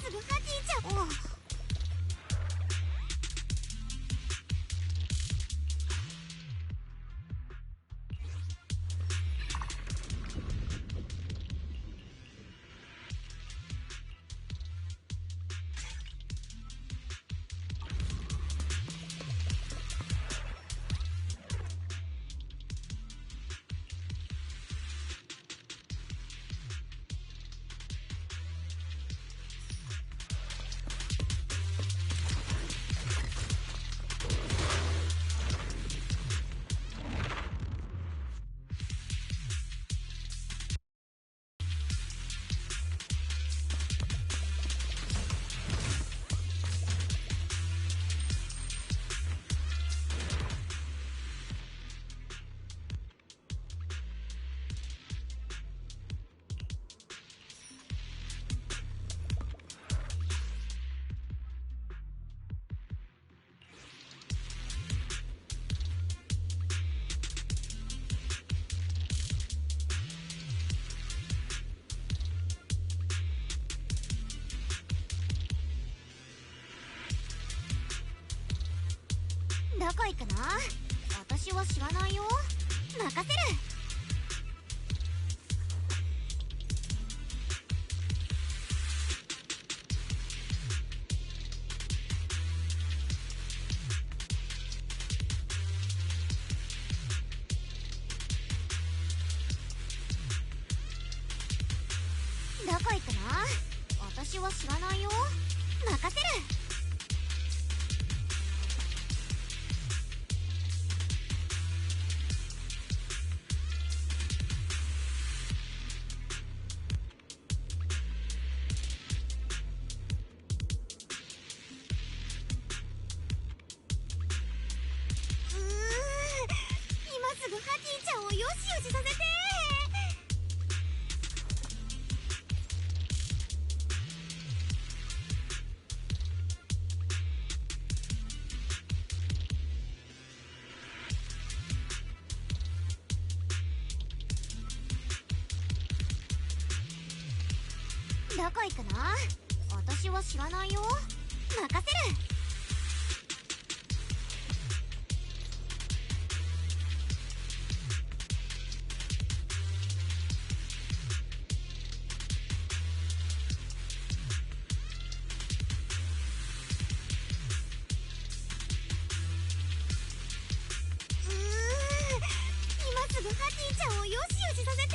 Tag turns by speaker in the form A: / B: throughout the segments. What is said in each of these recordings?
A: すぐハティちゃんを。どこ行くの？私は知らないよ。任せる。どこ行くの？私は知らないよ。任せる。今すぐハティちゃんをよしよしさせて。どこ行くの？私は知らないよ。任せる。今すぐハティちゃんをよしよしさせて。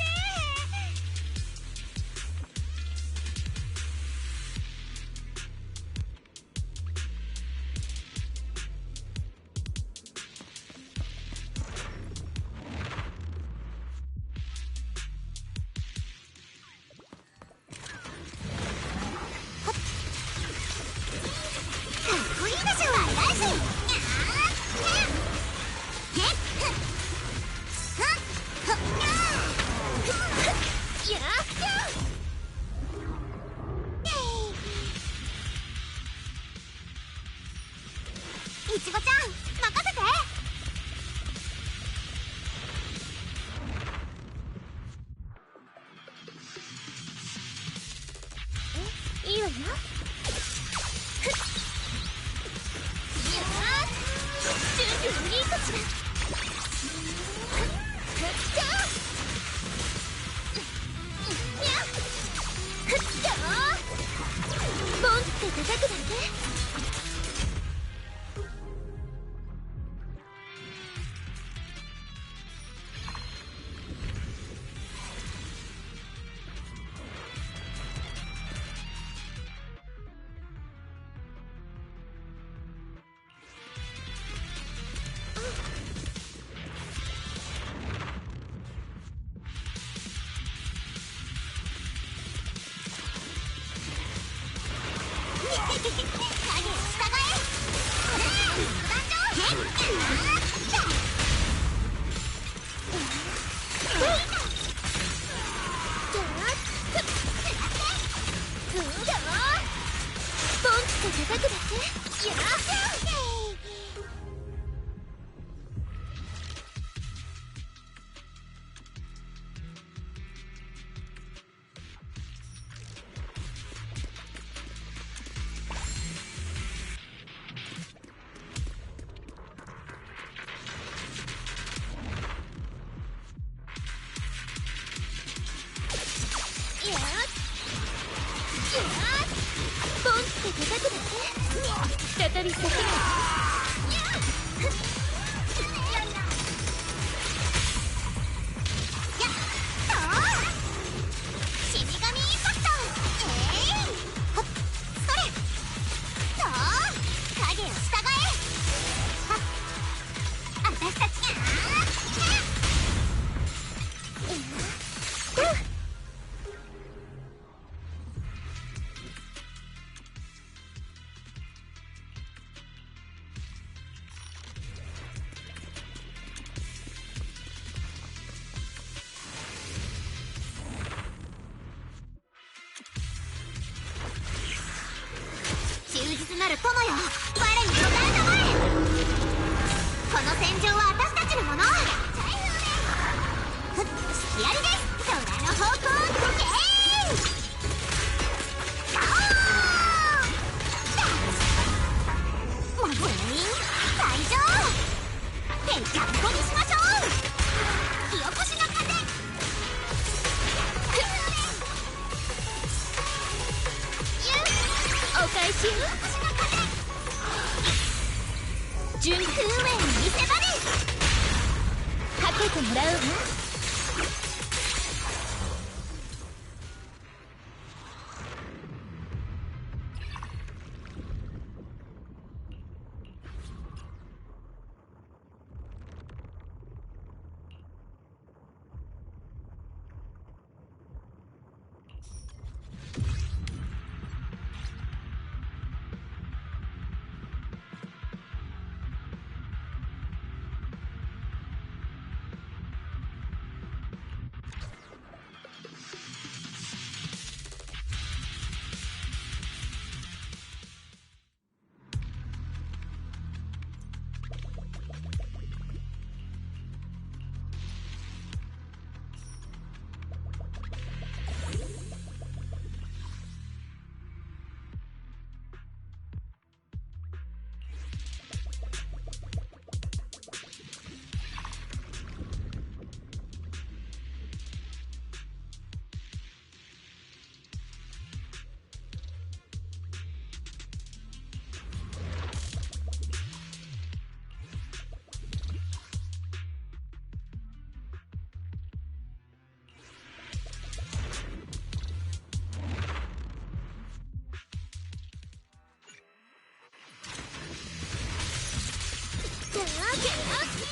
A: かっこいいでしょ。大事。いちごちゃん、任せて。いいわよ。準備はいいかしら。ボンって叩くだけ。叩くだけ。やっ叩くだけ。再び桜。死神インパクト。ほっそれ。そう影を従え。私たちが忠実なる友よ、我に答えたまえ。この戦場は私たちのもの。隙ありです。空の方向へ。もう全員退場。ぺちゃんこにしましょう。火起こしの風。お返しよ。準空へ見せ場です。かけてもらうわ。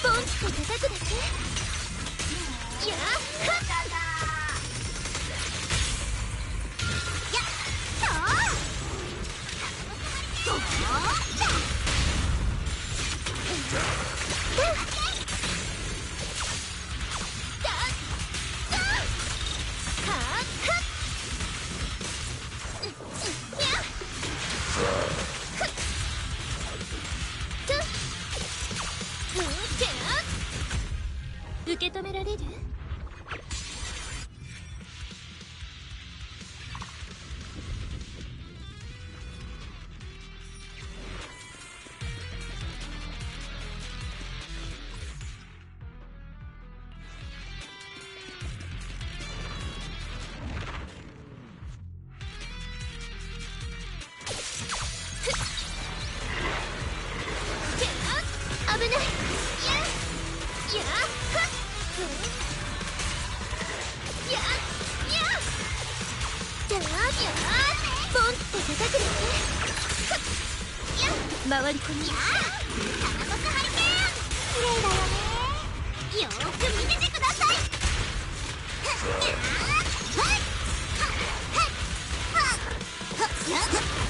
A: ポンチと叩くだけ。やっ受け止められる？危ない。ポンって叩くだけ。回り込み。タナトスハリケーン。綺麗だよね。よーく見ててください。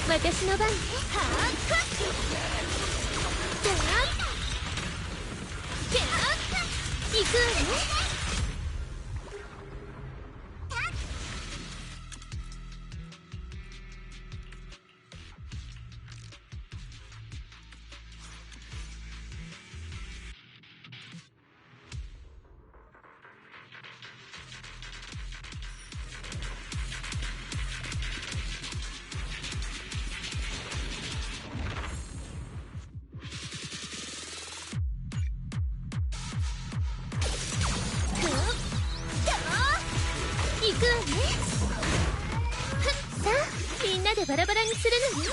A: 私の番ね。行くわね。行くわね。さあみんなでバラバラにするのよ。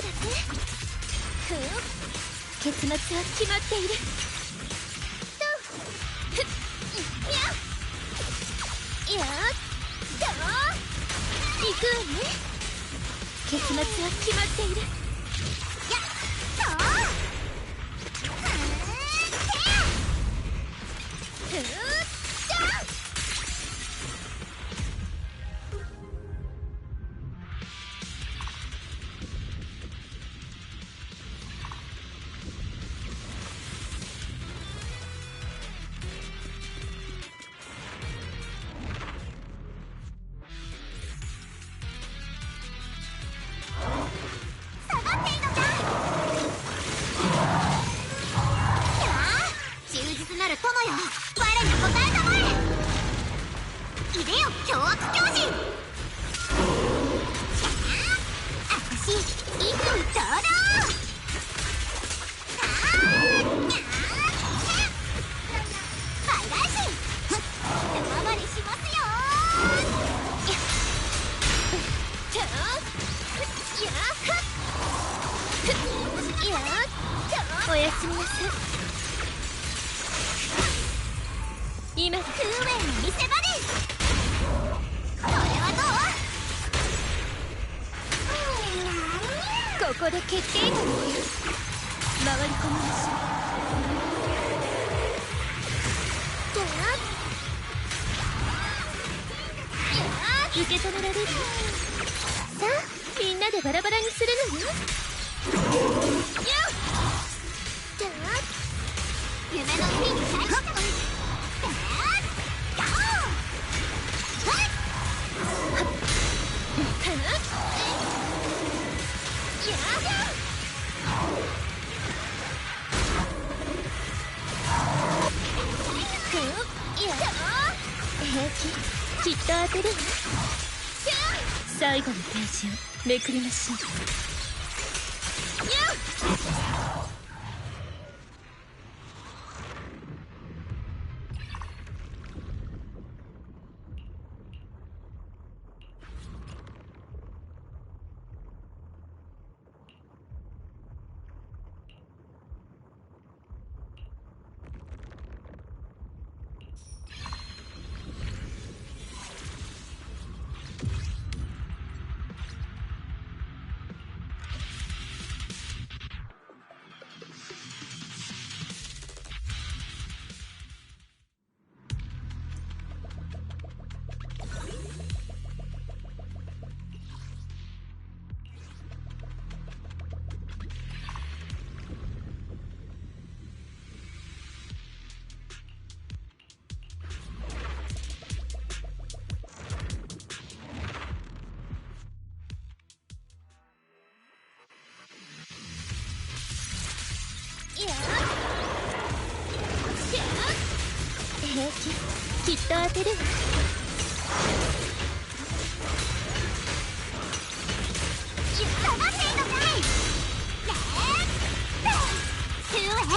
A: だって結末は決まっているやっと行くわね結末は決まっているやっとなる友よ我に応えたまえいでよ凶悪狂人あたし一気に堂々倍返しままにしますよおやすみなさい今だ空面の見せ場ですこれはどうここで決定打です回り込みましょう受け止められるさあみんなでバラバラにするのよ夢の海に最初きっと当てるわ最後のページをめくりましょう平気きっと当てるわ黙っていのかいスーエ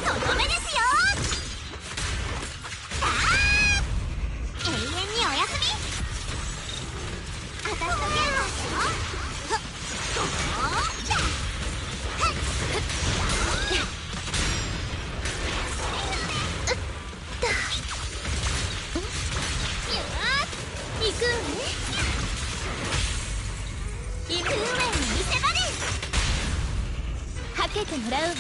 A: その目ですよさあ永遠におやすみあたしとゲームをしよう行くわね行く上に見せ場ですはけてもらうわ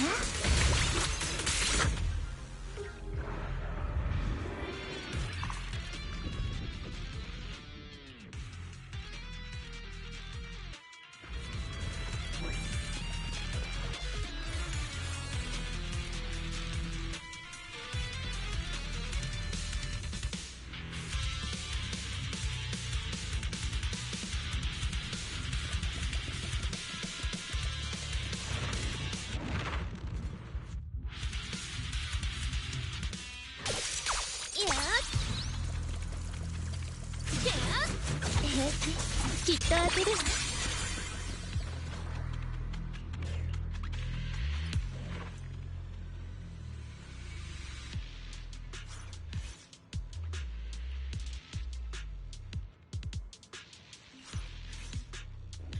A: きっと当てるわ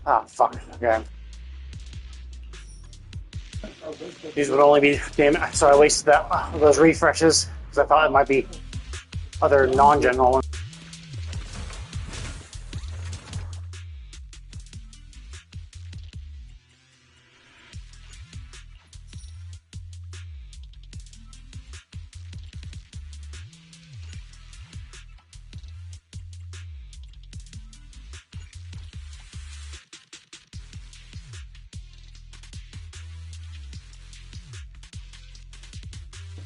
B: Ah, fuck, again. These would only be damage, so I wasted those refreshes because I thought it might be other non-general ones.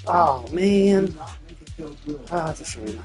B: Oh man, that's a shame.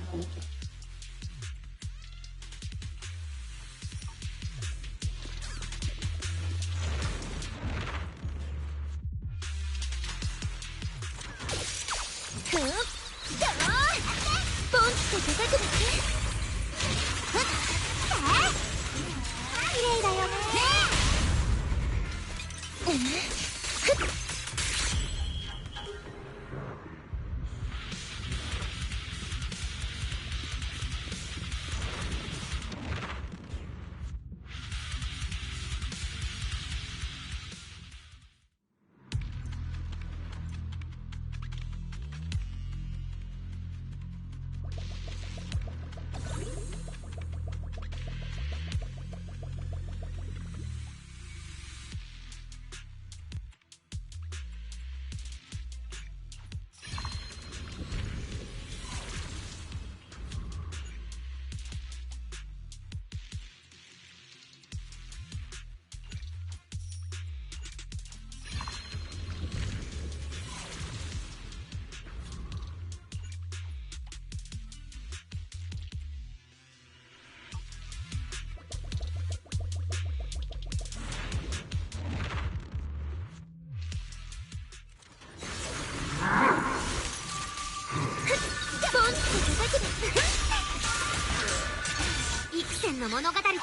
A: の物語とまた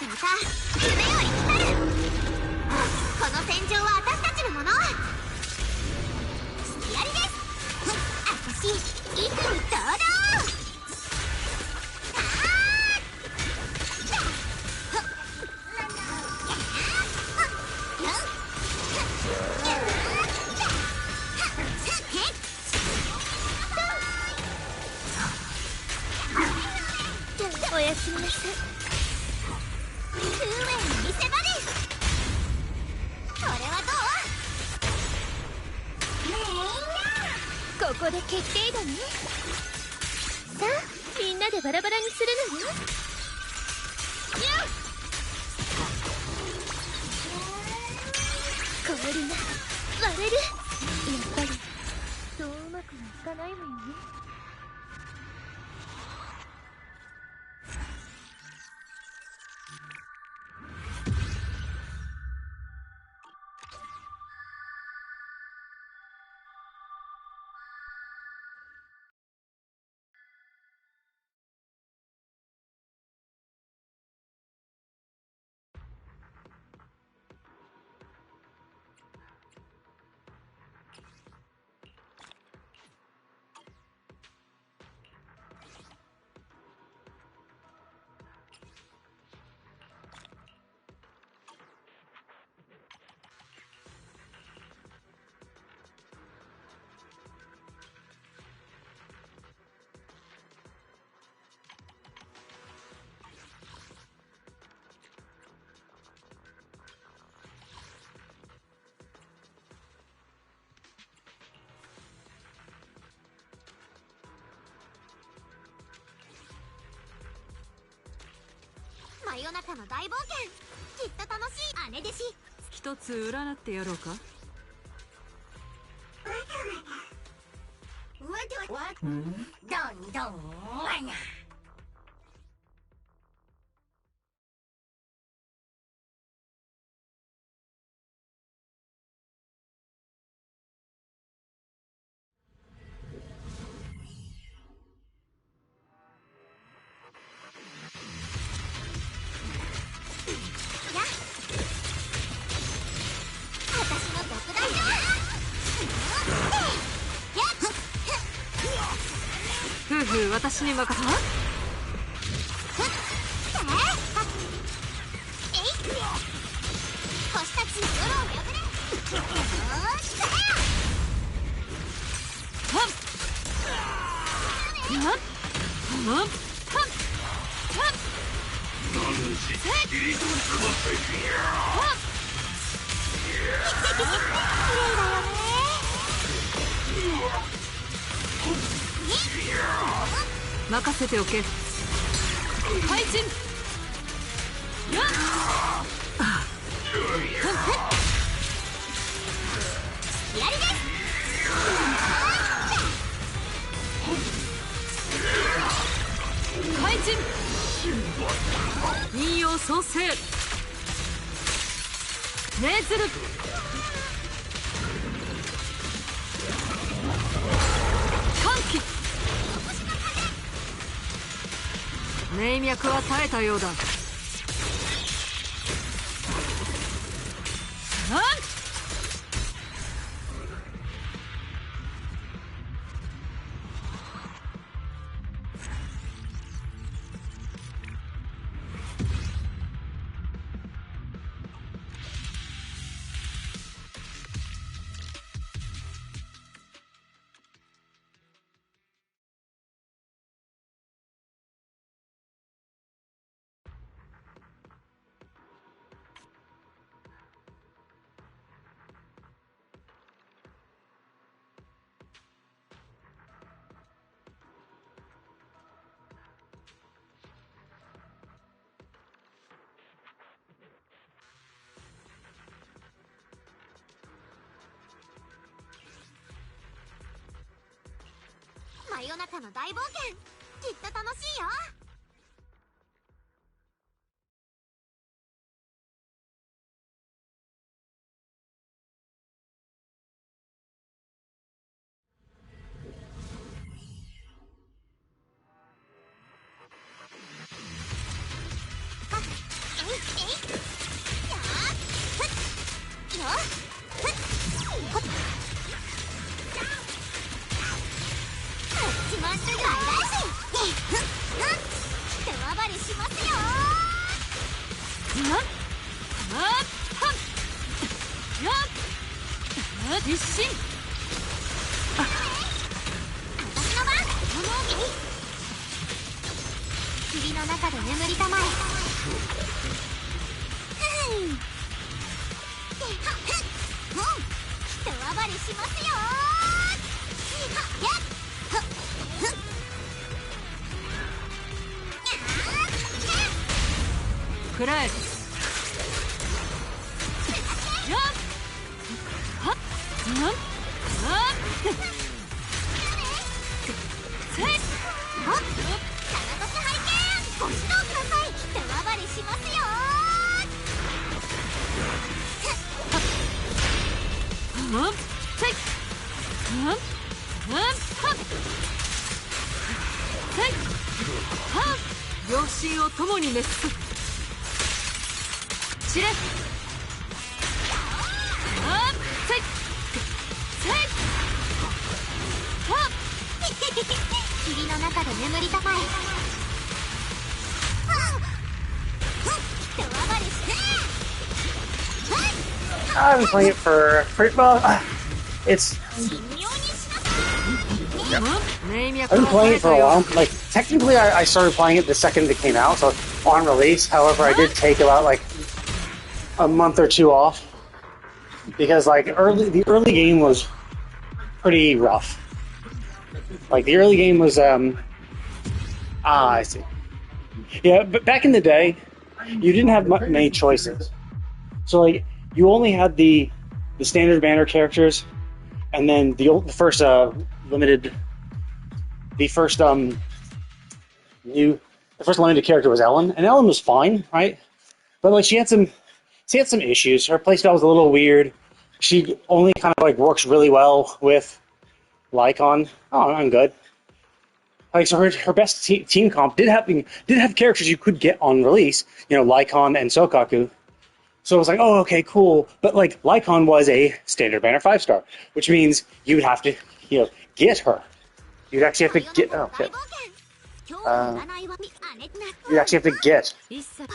A: 夢より来たる。この戦場は私たちのもの。してやりです。私幾に堂々。おやすみなさい。空への見せ場です。これはどう？ここで決定だね。さあみんなでバラバラにするのよ。氷が割れる。やっぱりそううまくはいかないわよね。真夜中の大冒険、きっと楽しい。姉弟子
C: 一つ占ってやろうか。
A: どんどんわな。
C: 夫婦私に任せた。
A: 星たちの夜を巡れ。
C: 任せておけ。怪人やっ
A: やりです。
C: 怪人引用創生命ずる。歓喜。命脈は耐えたようだ。
A: 真夜中の大冒険、きっと楽しいよ。
C: 一心。
A: 私の番。霧の中で眠りたまえ。人暴れしますよ。
C: くらえ。両親を共に滅す。散れ。
A: 霧の中で眠りたまえ。人暴れして。
B: I've been playing it for well, it's. I've been playing it for a while. Like technically, I started playing it the second it came out, so on release. However, I did take about like a month or two off because like the early game was pretty rough. Like the early game was I see. Yeah, but back in the day, you didn't have many choices. So like you only had the standard banner characters, and then the first limited character was Ellen, and Ellen was fine, right? But like she had some issues. Her playstyle was a little weird. She only kind of like works really well with Lycon. Oh, I'm good. Like so, her best team comp did have characters you could get on release. You know, Lycon and Sokaku. So it was like, oh, okay, cool. But like Lycon was a standard banner 5-star, which means you'd have to, get her. You'd actually have to get. Oh shit. You'd actually have to get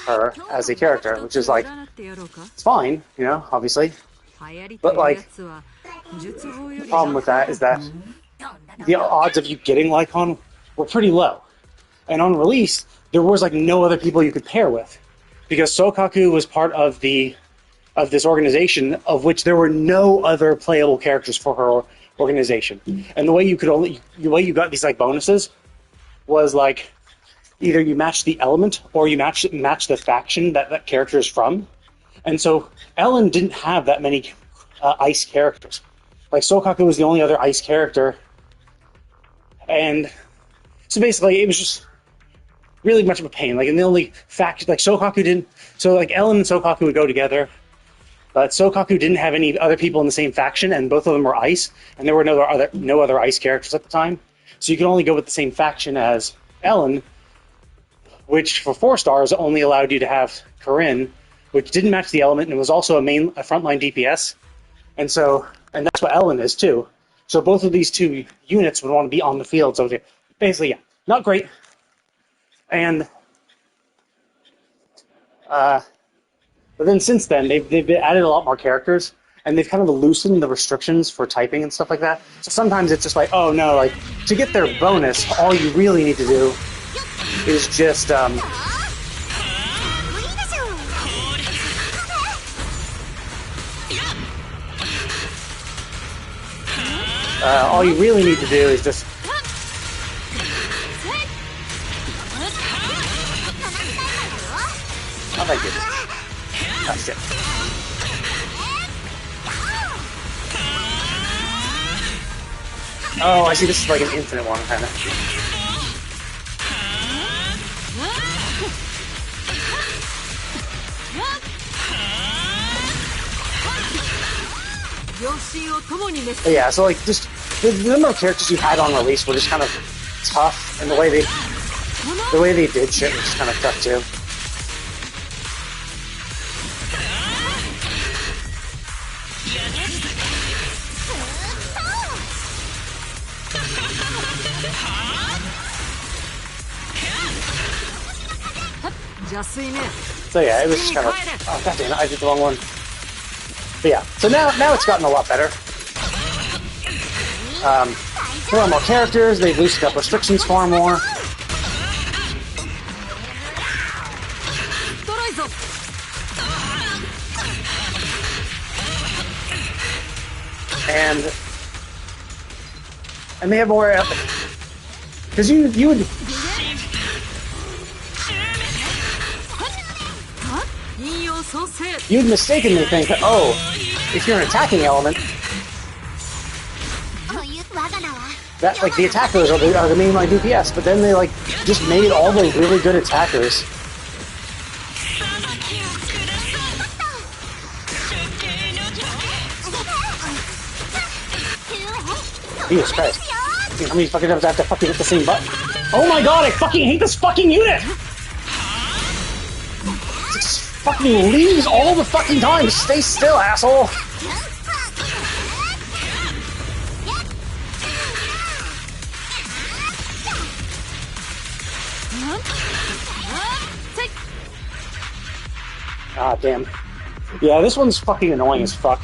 B: her as a character, which is like, it's fine, obviously. But like, the problem with that is that the odds of you getting Lycon were pretty low. And on release, there was like no other people you could pair with. because Sokaku was part of this organization of which there were no other playable characters for her organization. And the way you got these like bonuses was like either you match the element or you match the faction that character is from. And so Ellen didn't have that many ice characters. Like Sokaku was the only other ice character, and so basically it was just really much of a pain. Like, and the only fact, like Sokaku didn't. So like Ellen and Sokaku would go together, but Sokaku didn't have any other people in the same faction, and both of them were ice, and there were no other ice characters at the time. So you could only go with the same faction as Ellen, which for 4 stars only allowed you to have Corinne, which didn't match the element and was also a frontline DPS. And that's what Ellen is too. So both of these two units would want to be on the field. So basically, yeah, not great. And but then since then, they've added a lot more characters, and they've kind of loosened the restrictions for typing and stuff like that. So sometimes it's just like, oh no, like to get their bonus, all you really need to do is just all you really need to do is just. Oh, thank you. Oh, shit. Oh, I see. This is like an infinite one, kind of. But yeah, so like just the number of characters you had on release were just kind of tough, and the way they did shit was just kind of tough too. So yeah, it was just kind of, oh god damn it, I did the wrong one. But yeah, so now it's gotten a lot better. There are more characters, they've loosened up restrictions far more. And they have more, because you would. You'd mistakenly think, oh, if you're an attacking element, that like the attackers are the mainline DPS, but then they like just made all the really good attackers. Jesus Christ. How many fucking times I have to fucking hit the same button? Oh my god, I fucking hate this fucking unit! Fucking leaves all the fucking time. Stay still, asshole. Ah, damn. Yeah, this one's fucking annoying as fuck.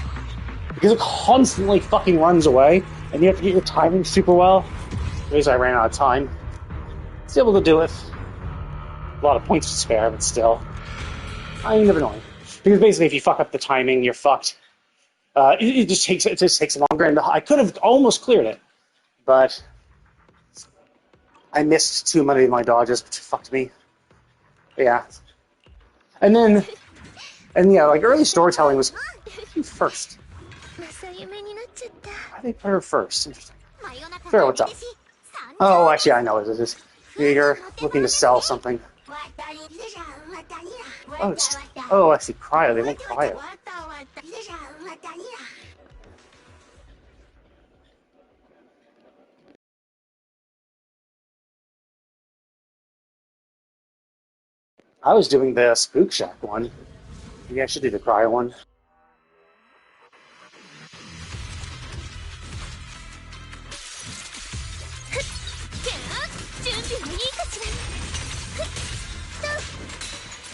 B: Because it constantly fucking runs away, and you have to get your timing super well. The reason I ran out of time. It's able to do it. A lot of points to spare, but still. Kind of annoying. Because basically if you fuck up the timing, you're fucked. It just takes longer, and I could have almost cleared it. But I missed too many of my dodges, which fucked me. But yeah. And yeah, like early storytelling was first. Why they put her first? Interesting. Fair, what's up? Oh, actually, I know what it is. You're looking to sell something. Oh, oh, I see. Cryo. They won't cryo. I was doing the Spook Shack one. Maybe I should do the cryo one.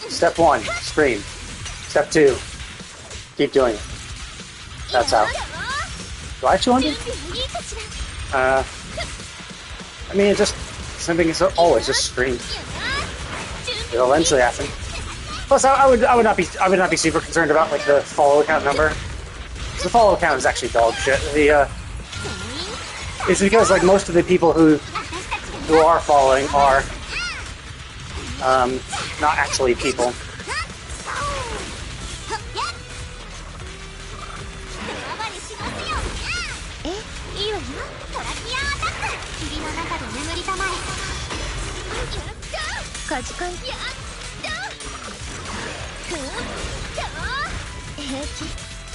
B: Step 1, scream. Step 2, keep doing it. That's how. Do I have 200? I mean, it's just something is always just scream. It'll eventually happen. Plus, I would not be super concerned about like the follow count number. The follow count is actually dog shit. It's because like most of the people who are following are not actually people.
A: いいわよ。トラキアアタック。霧の中で眠りたまえ。やった。カジカン。やった。平気。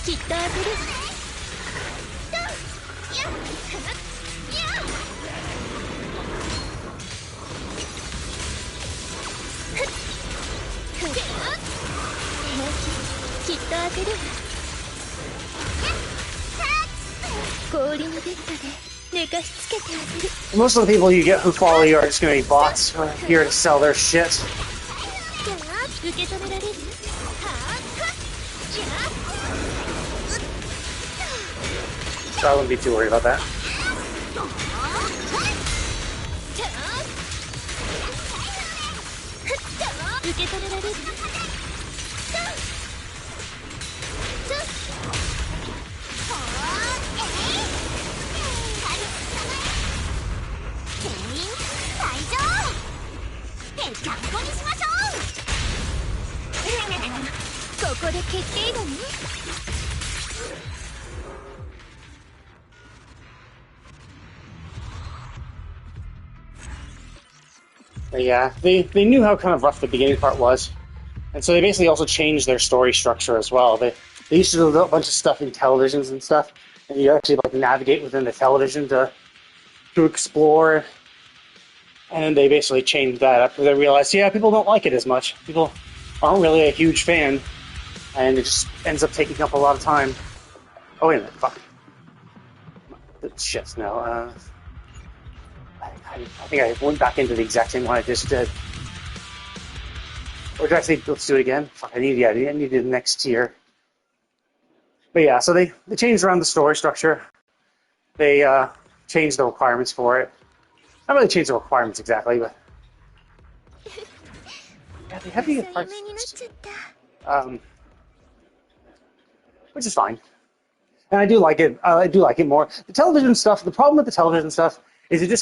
A: きっと当てる。やっ。きっと当てる。氷のベッドで寝かしつけてあげる。
B: Most of the people you get who follow you are just going to be bots who are here to sell their shit.
A: じゃあ受け止められる？
B: So I wouldn't be too worried about that.
A: 受け止められる？ ここで決定だね。
B: But yeah, they knew how kind of rough the beginning part was, and so they basically also changed their story structure as well. They used to do a bunch of stuff in televisions and stuff, and you actually like navigate within the television to explore. And they basically changed that up because they realized, yeah, people don't like it as much. People aren't really a huge fan, and it just ends up taking up a lot of time. Oh, wait a minute, fuck. Shit, no, I think I went back into the exact same one I just did. Or did I say, let's do it again? Fuck, I needed the next tier. But yeah, so they changed around the story structure. They changed the requirements for it. Not really changed the requirements exactly, but yeah, they have the parts, which is fine, and I do like it. I do like it more. The television stuff. The problem with the television stuff is it was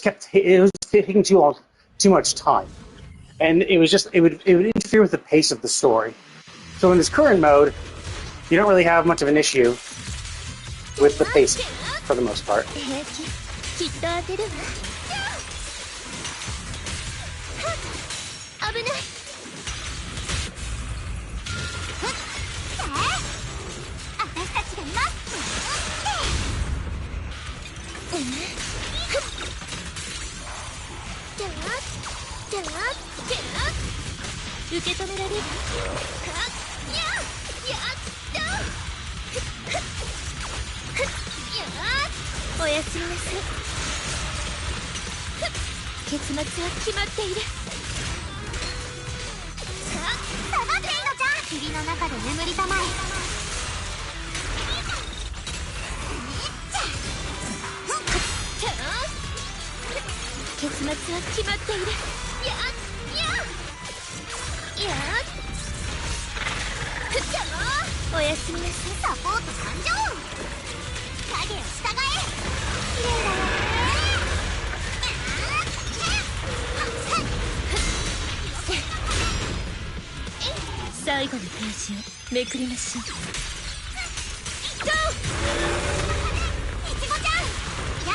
B: taking too much time, and it would interfere with the pace of the story. So in this current mode, you don't really have much of an issue with the pacing for the most part.
A: 危ない。私たちが待受け止められる？おやすみなさい。結末は決まっている。 下がっていいのじゃ。霧の中で眠りたまえ。結末は決まっている。おやすみなさい。サポート参上。影を従え。綺麗だよね。 最後のページをめくりましょう。いちごちゃん。や。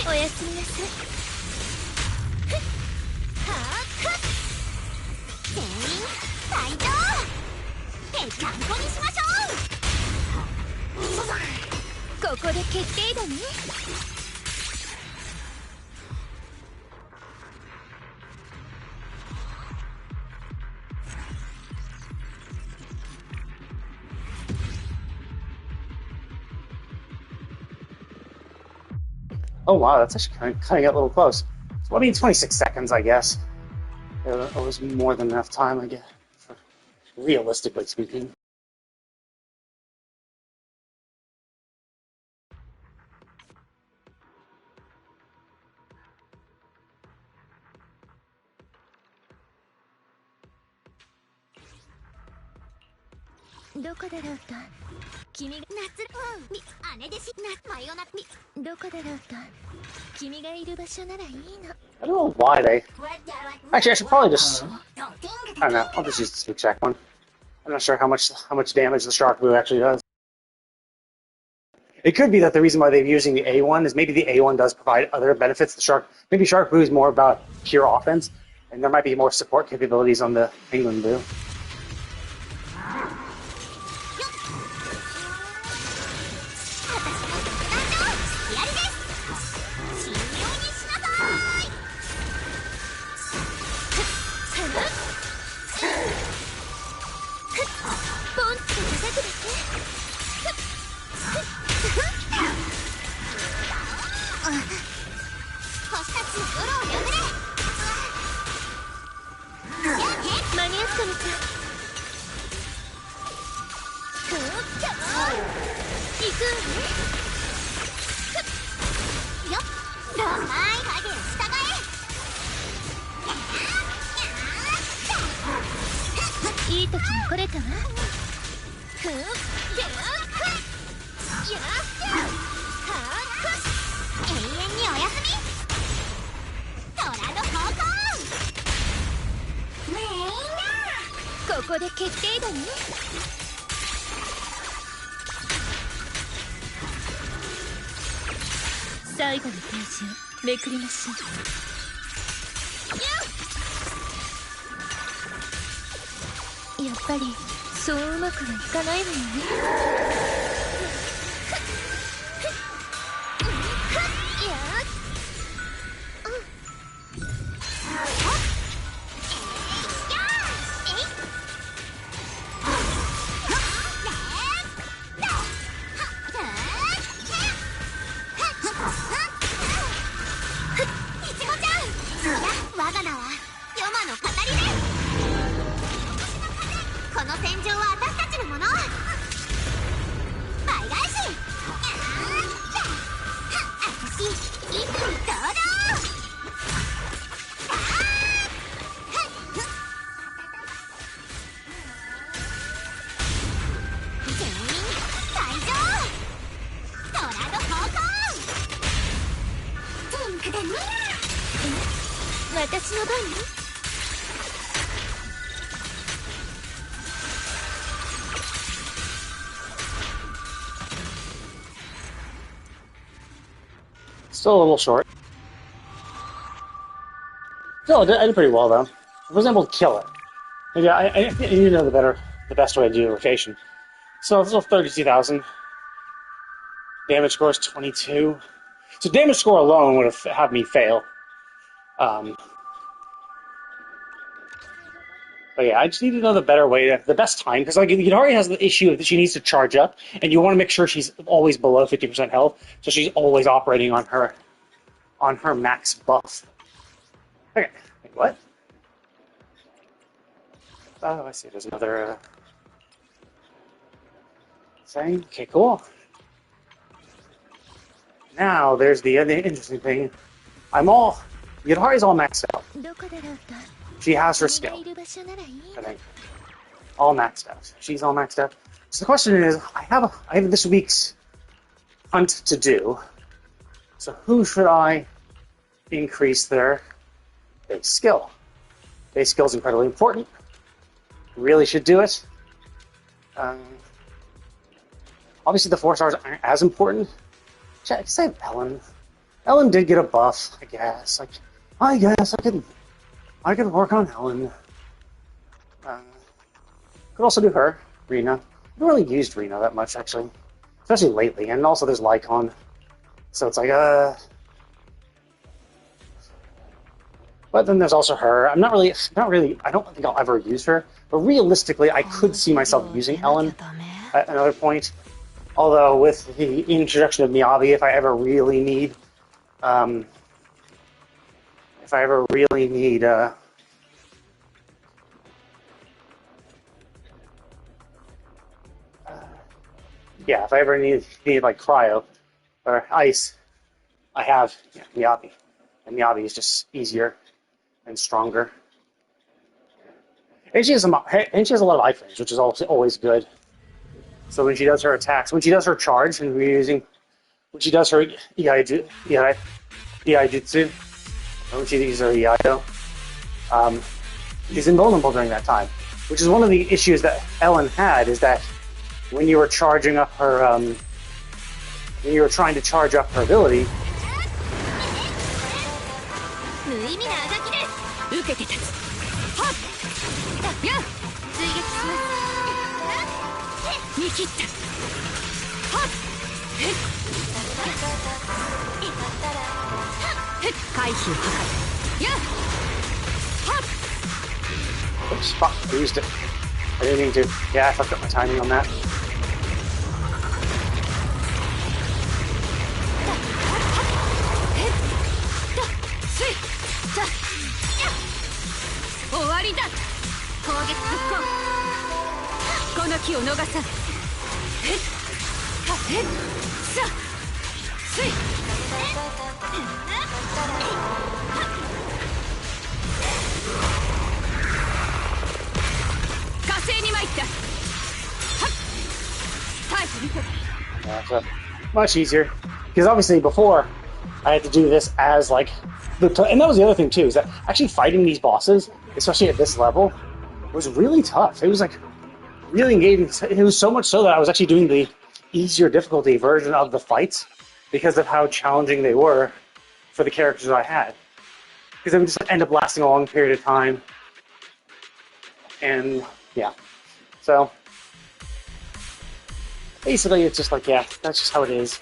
A: おやすみなさい。全員退場。ぺちゃんこにしましょう。 ここで決定だね。
B: Oh wow, that's actually cutting it a little close. So, I mean, 26 seconds, I guess. It was more than enough time, I guess, realistically speaking.
A: どこだろうと君が姉弟子な真夜中どこだろうと君がいる場所ならいいの。
B: I don't know why they... Actually, I should probably just... I don't know. I'll just use the Speak Shack one. I'm not sure how much damage the Shark Boo actually does. It could be that the reason why they're using the A1 is maybe the A1 does provide other benefits. Maybe Shark Boo is more about pure offense, and there might be more support capabilities on the Penguin Boo. Still a little short. Still, I did pretty well though. I was able to kill it. Maybe I need to know the best way to do rotation. So it's still 32,000. Damage score is 22. So damage score alone would have had me fail. But yeah, I just need to know the better way, the best time, because like Yudari has the issue that she needs to charge up, and you want to make sure she's always below 50% health, so she's always operating on her max buff. Okay, wait, what? Oh, I see. There's another thing. Okay, cool. Now there's the interesting thing. Yudari's all maxed out. She has her skill, I think. All maxed out. She's all maxed out. So the question is, I have this week's hunt to do. So who should I increase their base skill? Base skill is incredibly important. Really should do it. Obviously the 4 stars aren't as important. I say Ellen. Ellen did get a buff, I guess. I guess I could work on Ellen. Could also do her, Rena. I haven't really used Rena that much, actually. Especially lately. And also there's Lycon. So it's like, But then there's also her. I don't think I'll ever use her. But realistically, I could see myself using Ellen at another point. Although with the introduction of Miyabi, if I ever really need like cryo or ice, I have Miyabi, and Miyabi is just easier and stronger. And she has a lot of life range, which is also always good. So when she does her attacks, when she does her charge, and when she does her Iaijutsu, or when she uses her Iaio, she's invulnerable during that time. Which is one of the issues that Ellen had, is that when you were charging up her, when you were trying to charge up her ability,
A: 無意味なあがきです。
C: 受けて立つ。はっやっ
A: 追撃します。
C: 見切った。はっへっへっ回避を図る。やっはっ
B: oops, fuck, I used it. I didn't mean to. Yeah, I fucked up my timing on that.
C: 終わりだ。
A: 攻撃復興。
C: この気を逃さん。へっはへっさすい火星に参った。はっ耐えてみて。
B: Yeah, so much easier. Because obviously before, I had to do this as like and that was the other thing too, is that actually fighting these bosses, especially at this level, was really tough. It was like really engaging. It was so much so that I was actually doing the easier difficulty version of the fights because of how challenging they were for the characters I had. Because they would just end up lasting a long period of time. And yeah. So basically it's just like, yeah, that's just how it is.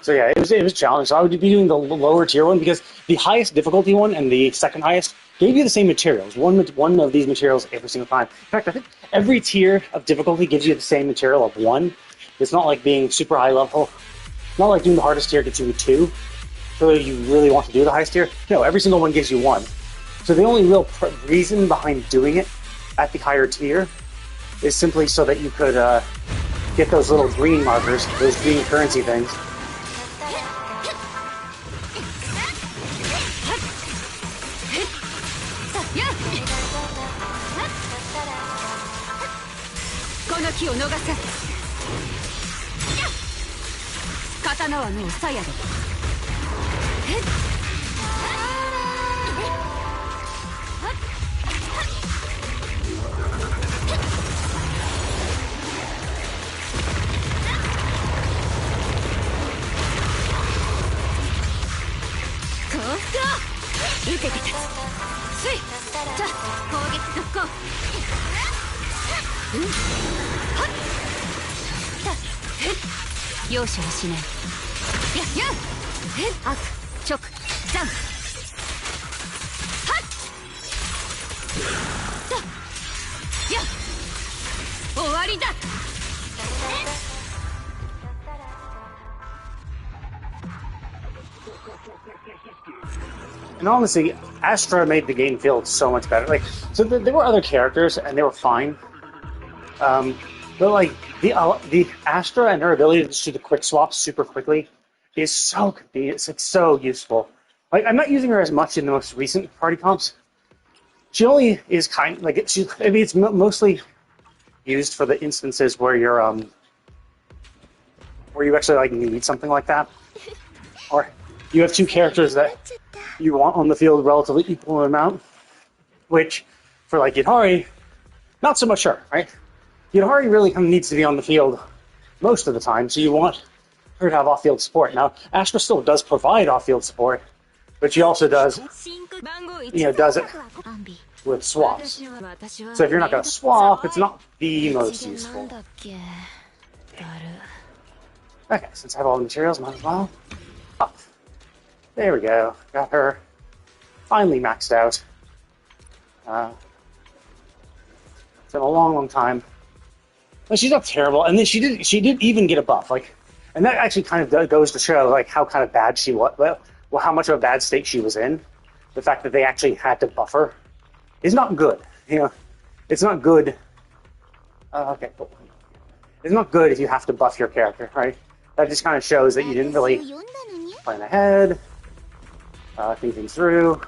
B: So yeah, it was challenging. So I would be doing the lower tier one because the highest difficulty one and the second highest gave you the same materials. One of these materials every single time. In fact, I think every tier of difficulty gives you the same material of 1. It's not like being super high level. Not like doing the hardest tier gets you 2. So you really want to do the highest tier. No, every single one gives you 1. So the only real reason behind doing it at the higher tier is simply so that you could get those little green markers, those green currency things.
C: この気を逃さん。刀はもう鞘で。受けて立つ。スイじゃ攻撃続行。容赦はしない。やっ悪直残はっやっ終わりだ。
B: And honestly, Astra made the game feel so much better. Like, so there were other characters, and they were fine. But like the Astra and her ability to just do the quick swaps super quickly is so convenient. It's so useful. Like, I'm not using her as much in the most recent party comps, she only is kind like I mean, it's mostly used for the instances where where you actually like need something like that, or you have two characters that you want on the field relatively equal amount. Which, for like Yudhari, not so much sure, right? Yudhari really kind of needs to be on the field most of the time, so you want her to have off-field support. Now, Astra still does provide off-field support, but she also does, does it with swaps. So if you're not going to swap, it's not the most useful. Okay, since I have all the materials, might as well. Oh, there we go. Got her finally maxed out. It's been a long, long time. But she's not terrible, and then she did even get a buff, like, and that actually kind of goes to show like how kind of bad she was, well, how much of a bad state she was in. The fact that they actually had to buff her is not good. You know, it's not good. Okay, cool. It's not good if you have to buff your character, right? That just kind of shows that you didn't really plan ahead, think things through,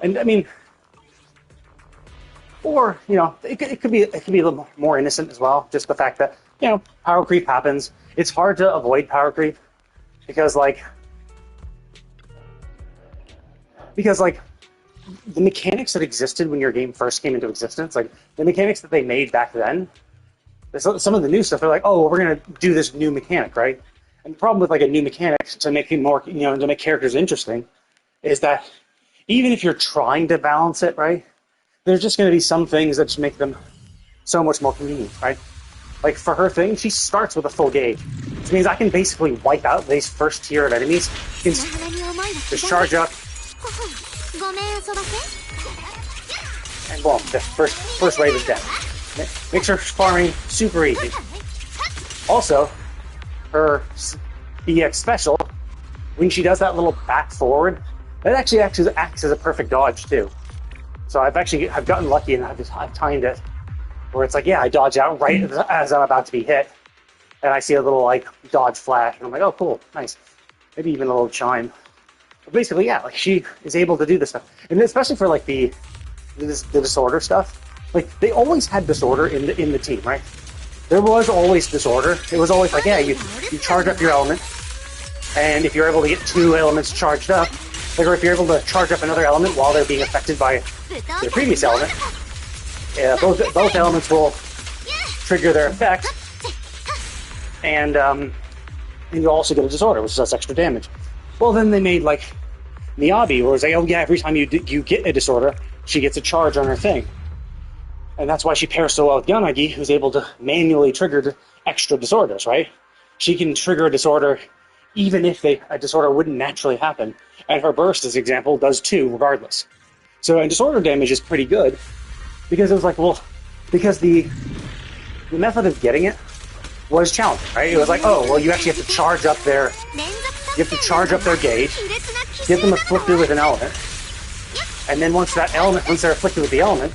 B: and I mean. Or, you know, it could be a little more innocent as well. Just the fact that, you know, power creep happens. It's hard to avoid power creep because like the mechanics that existed when your game first came into existence, like the mechanics that they made back then, some of the new stuff, they're like, oh, well, we're going to do this new mechanic, right? And the problem with like a new mechanic to make it more, you know, to make characters interesting is that even if you're trying to balance it, right? There's just going to be some things that just make them so much more convenient, right? Like for her thing, she starts with a full gauge, which means I can basically wipe out these first tier of enemies, just charge up, and boom, the first wave is dead. Makes her farming super easy. Also, her EX special, when she does that little back forward, that actually acts as a perfect dodge too. So I've gotten lucky and I've timed it where it's like, yeah, I dodge out right as I'm about to be hit, and I see a little like dodge flash, and I'm like, oh, cool, nice. Maybe even a little chime. But basically, yeah, like she is able to do this stuff, and especially for like the disorder stuff. Like they always had disorder in the team, right? There was always disorder. It was always like, yeah, you charge up your element, and if you're able to get two elements charged up. Like, or if you're able to charge up another element while they're being affected by their previous element, both elements will trigger their effect, and you also get a disorder, which does extra damage. Well, then they made like Miyabi, where it's like, oh yeah, every time you get a disorder, she gets a charge on her thing, and that's why she pairs so well with Yanagi, who's able to manually trigger the extra disorders. Right? She can trigger a disorder even if a disorder wouldn't naturally happen. And her burst, as an example, does too, regardless. So, and disorder damage is pretty good, because it was like, well, because the method of getting it was challenging, right? It was like, oh, well, you actually have to charge up their gauge, get them afflicted with an element, and then once they're afflicted with the element,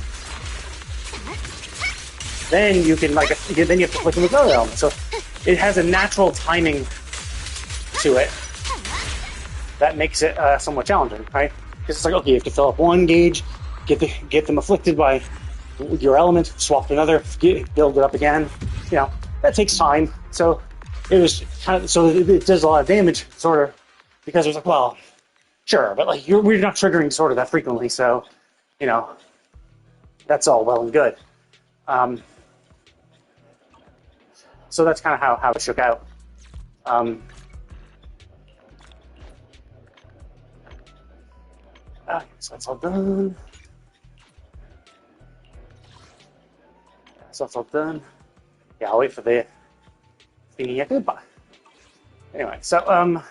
B: then you can, then you have to afflict them with another element. So it has a natural timing to it that makes it somewhat challenging, right? Because it's like, okay, you have to fill up one gauge, get them afflicted by your element, swap to another, build it up again. You know, that takes time. So it was kind of, so it does a lot of damage, sort of, because it was like, well, sure, but like we're not triggering disorder that frequently, so you know, that's all well and good. So that's kind of how it shook out. So that's all done. So that's all done. Yeah, I'll wait for the thingy. Goodbye. Anyway, so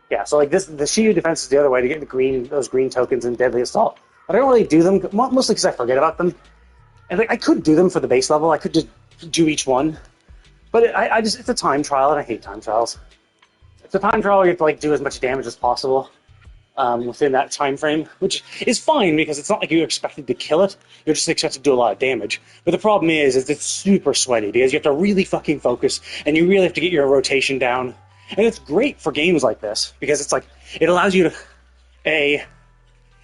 B: yeah, so like this, the Shiyu defense is the other way to get those green tokens in Deadly Assault. But I don't really do them mostly because I forget about them. And like I could do them for the base level. I could just do each one, but it's a time trial, and I hate time trials. It's a time trial. You have to like do as much damage as possible. Within that time frame, which is fine because it's not like you're expected to kill it. You're just expected to do a lot of damage. But the problem is it's super sweaty because you have to really fucking focus and you really have to get your rotation down. And it's great for games like this because it's like it allows you to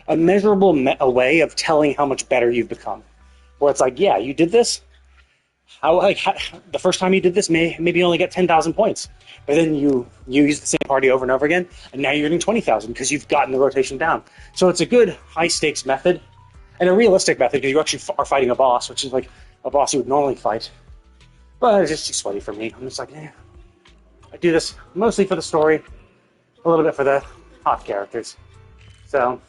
B: a measurable a way of telling how much better you've become. Where it's like, yeah, you did this. The first time you did this, maybe you only get 10,000 points, but then you use the same party over and over again, and now you're getting 20,000 because you've gotten the rotation down. So it's a good high stakes method, and a realistic method because you actually are fighting a boss, which is like a boss you would normally fight. But it's just too sweaty for me. I'm just like, I do this mostly for the story, a little bit for the hot characters. So.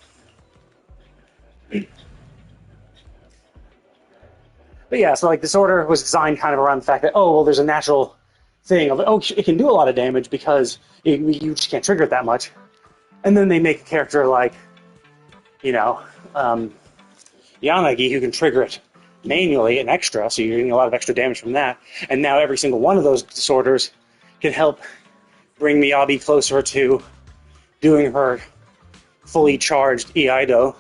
B: But yeah, so like Disorder was designed kind of around the fact that, oh, well, there's a natural thing of, oh, it can do a lot of damage because you just can't trigger it that much. And then they make a character like, Yanagi, who can trigger it manually and extra, so you're getting a lot of extra damage from that. And now every single one of those disorders can help bring Miyabi closer to doing her fully charged Iaido,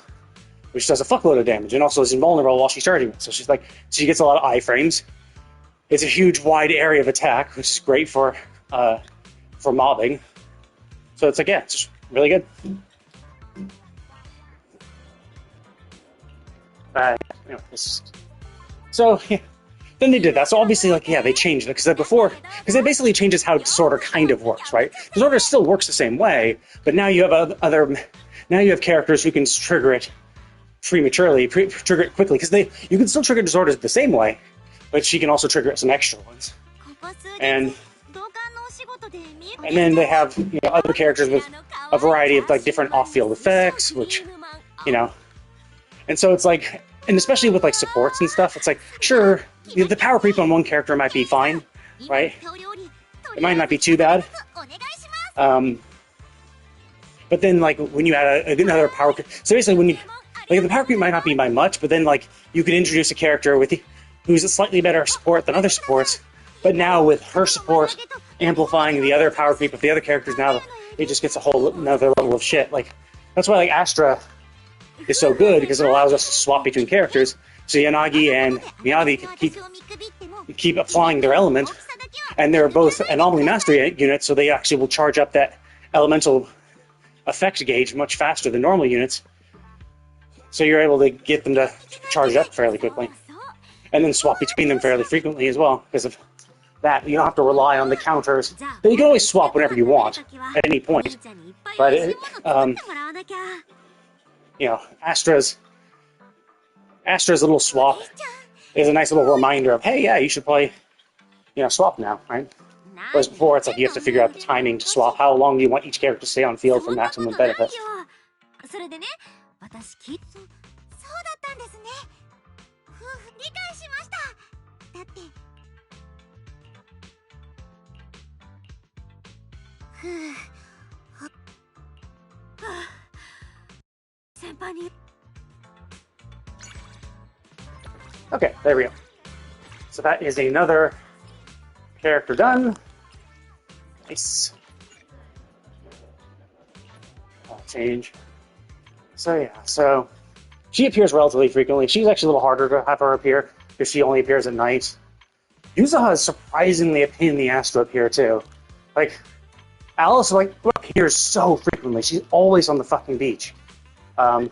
B: which does a fuckload of damage and also is invulnerable while she's charging it. So she gets a lot of iframes. It's a huge wide area of attack, which is great for mobbing. So it's like, yeah, it's just really good. So yeah, then they did that. So obviously, like, yeah, they changed it because it basically changes how Disorder kind of works, right? Disorder still works the same way, but now you have now you have characters who can trigger it prematurely, trigger it quickly, because you can still trigger Disorders the same way, but she can also trigger some extra ones. And then they have other characters with a variety of like different off-field effects, which and so it's like, and especially with like supports and stuff, it's like, sure, the power creep on one character might be fine, right? It might not be too bad. But then like when you add another power creep, so basically when you like the power creep might not be by much, but then like you could introduce a character who's a slightly better support than other supports, but now with her support amplifying the other power creep of the other characters, now it just gets a whole another level of shit. Like that's why like Astra is so good, because it allows us to swap between characters. So Yanagi and Miyabi keep applying their element, and they're both anomaly mastery units, so they actually will charge up that elemental effect gauge much faster than normal units. So you're able to get them to charge up fairly quickly, and then swap between them fairly frequently as well, because of that. You don't have to rely on the counters. But you can always swap whenever you want, at any point. But Astra's little swap is a nice little reminder of, hey, yeah, you should play, swap now, right? Whereas before, it's like you have to figure out the timing to swap. How long do you want each character to stay on field for maximum benefit? Okay, there we go. So that is another character done. Nice. I'll change. So yeah, so she appears relatively frequently. She's actually a little harder to have her appear because she only appears at night. Yuzaha is surprisingly a pain in the ass to appear too. Like, Alice appears so frequently. She's always on the fucking beach. So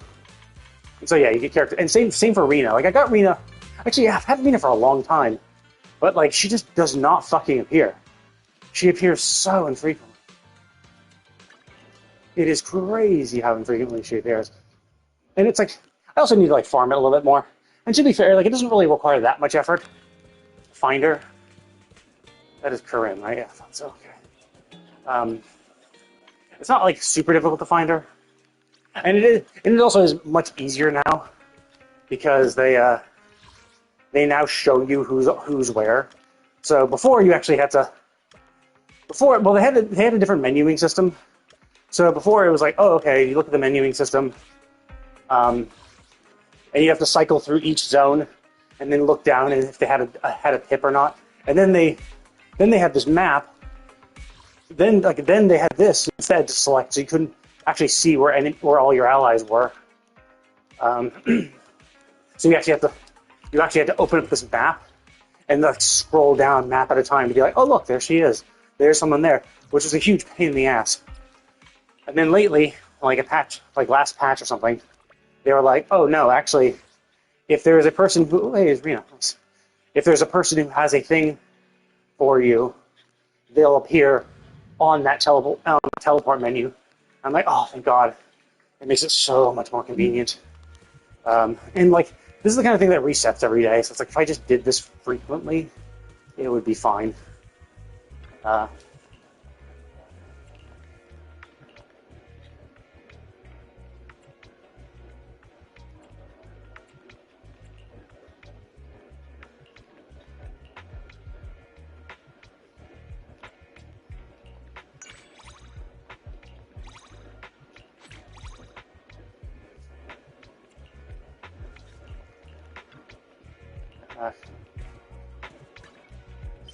B: yeah, you get character, and same for Rena. Like I got Rena. Actually, I've had Rena for a long time, but like she just does not fucking appear. She appears so infrequently. It is crazy how infrequently she appears, and it's like I also need to like farm it a little bit more. And to be fair, like it doesn't really require that much effort to find her. That is Corinne, right? Yeah, I thought so. Okay. It's not like super difficult to find her. And it also is much easier now because they now show you who's where. So before you actually had to. They had a different menuing system. So before it was like, oh, okay, you look at the menuing system, and you have to cycle through each zone, and then look down and if they had a pip or not. And then they had this map. Then they had this instead to select, so you couldn't actually see where all your allies were. So you actually had to open up this map and like scroll down map at a time to be like, oh look, there she is. There's someone there, which was a huge pain in the ass. And then lately, like a patch, like last patch or something, they were like, oh no, actually, if there is a person who, hey, it's Rena. If there's a person who has a thing for you, they'll appear on that teleport menu. I'm like, oh, thank God. It makes it so much more convenient. And like, this is the kind of thing that resets every day. So it's like, if I just did this frequently, it would be fine.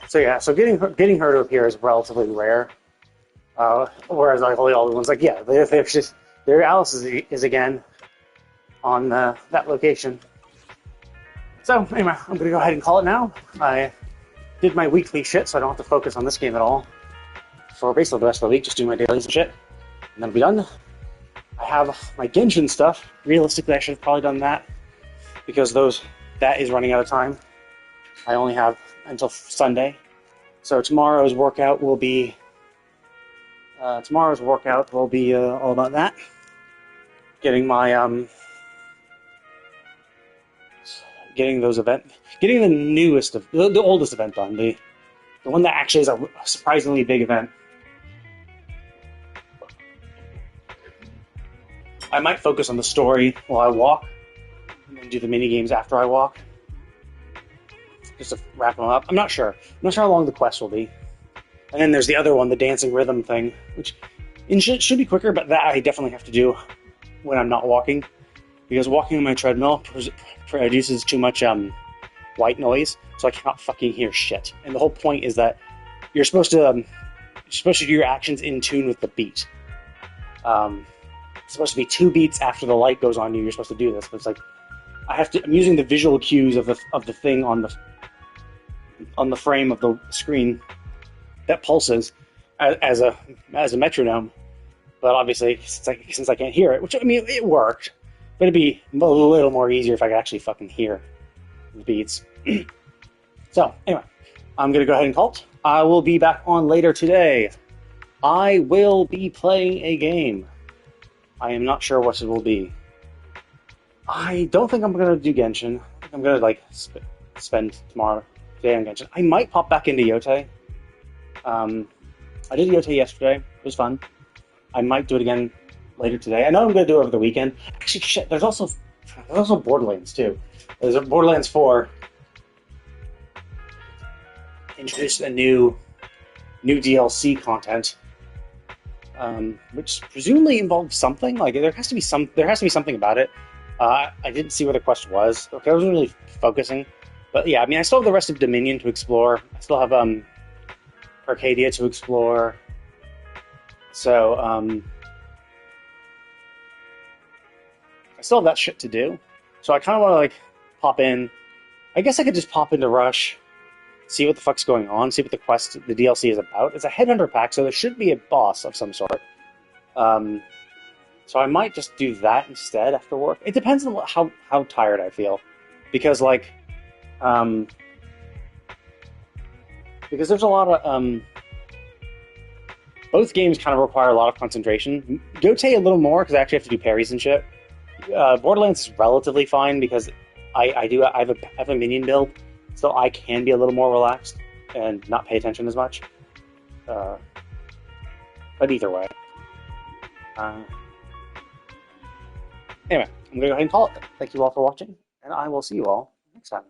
B: So yeah, so getting her to appear is relatively rare. Whereas like all the other ones, like yeah, they're just Alice is again on that location. So anyway, I'm gonna go ahead and call it now. I did my weekly shit, so I don't have to focus on this game at all. For basically the rest of the week, just do my dailies and shit, and then I'll be done. I have my Genshin stuff. Realistically, I should have probably done that because that is running out of time. I only have until Sunday. So tomorrow's workout will be all about that. Getting my getting the newest of the oldest event done, the one that actually is a surprisingly big event. I might focus on the story while I walk, and then do the mini games after I walk. Just to wrap them up. I'm not sure. I'm not sure how long the quest will be. And then there's the other one, the dancing rhythm thing, which should be quicker, but that I definitely have to do when I'm not walking. Because walking on my treadmill produces too much white noise, so I cannot fucking hear shit. And the whole point is that you're supposed to do your actions in tune with the beat. It's supposed to be 2 beats after the light goes on you. You're supposed to do this, but it's like I'm using the visual cues of the thing on the frame of the screen that pulses as a metronome. But obviously, since I can't hear it, which I mean it worked, but it'd be a little more easier if I could actually fucking hear the beats. So anyway, I'm gonna go ahead and call it. I will be back on later today. I will be playing a game. I am not sure what it will be. I don't think I'm going to do Genshin. I'm going to spend today on Genshin. I might pop back into Yotei. I did Yotei yesterday. It was fun. I might do it again later today. I know I'm going to do it over the weekend. Actually, shit, there's also Borderlands too. There's a Borderlands 4. Introduced a new DLC content. Which presumably involves something. Like there has to be something about it. I didn't see what the quest was. Okay, I wasn't really focusing, but yeah, I mean, I still have the rest of Dominion to explore. I still have Arcadia to explore. So I still have that shit to do. So I kind of want to pop in. I guess I could just pop into Rush, see what the fuck's going on, see what the DLC is about. It's a Headhunter pack, so there should be a boss of some sort. So I might just do that instead after work. It depends on how tired I feel. Because, because there's a lot of, both games kind of require a lot of concentration. Yotei a little more, because I actually have to do parries and shit. Borderlands is relatively fine, because I have a minion build, so I can be a little more relaxed and not pay attention as much. But either way. Anyway, I'm going to go ahead and call it. Thank you all for watching, and I will see you all next time.